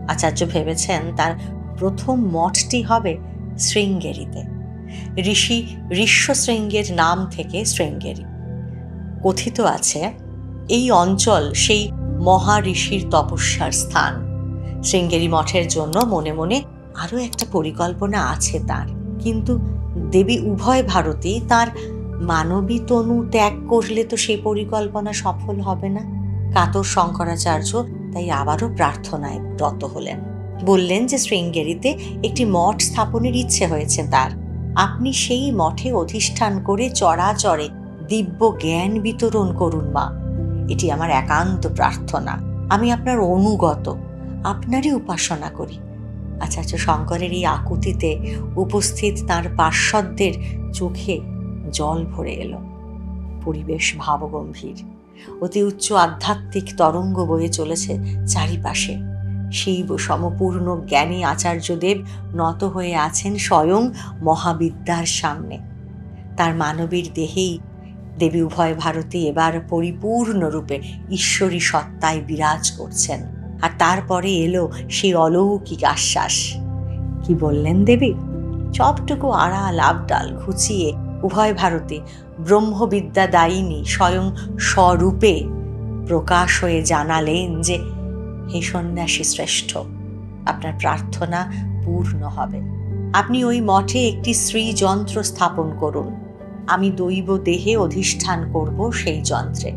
আচার্য ভেবেছেন তার প্রথম মঠটি হবে শৃঙ্গেরিতে। ঋষি ঋষ্যশৃঙ্গের নাম থেকে শৃঙ্গেরি। কথিত আছে এই অঞ্চল সেই মহাঋষির তপস্যার স্থান। শৃঙ্গেরি মঠের জন্য মনে মনে আরও একটা পরিকল্পনা আছে তার, কিন্তু দেবী উভয় ভারতী তার মানবী তনু ত্যাগ করলে তো সেই পরিকল্পনা সফল হবে না। কাতর শঙ্করাচার্য তাই আবারও প্রার্থনায় রত হলেন। বললেন যে শৃঙ্গেরিতে একটি মঠ স্থাপনের ইচ্ছে হয়েছে তার। আপনি সেই মঠে অধিষ্ঠান করে চরাচরে দিব্য জ্ঞান বিতরণ করুন মা। এটি আমার একান্ত প্রার্থনা। আমি আপনার অনুগত, আপনারই উপাসনা করি। আচার্য শঙ্করের এই আকুতিতে উপস্থিত তাঁর পার্শ্বদের চোখে জল ভরে এলো। পরিবেশ ভাবগম্ভীর। অতি উচ্চ আধ্যাত্মিক তরঙ্গ বয়ে চলেছে চারিপাশে। শিব সমপূর্ণ জ্ঞানী আচার্যদেব নত হয়ে আছেন স্বয়ং মহাবিদ্যার সামনে। তার মানবীর দেহেই দেবী উভয় ভারতী এবার পরিপূর্ণরূপে ঈশ্বরী সত্তায় বিরাজ করছেন। আর তারপরে এলো সেই অলৌকিক আশ্বাস। কি বললেন দেবী? সবটুকু আড়াল আবডাল ঘুচিয়ে উভয় ভারতী ব্রহ্মবিদ্যা দায়িনী স্বয়ং স্বরূপে প্রকাশ হয়ে জানালেন যে, হে সন্ন্যাসী শ্রেষ্ঠ, আপনার প্রার্থনা পূর্ণ হবে। আপনি ওই মঠে একটি শ্রীযন্ত্র স্থাপন করুন। আমি দৈব দেহে অধিষ্ঠান করব সেই যন্ত্রে,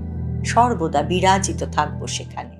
সর্বদা বিরাজিত থাকব সেখানে।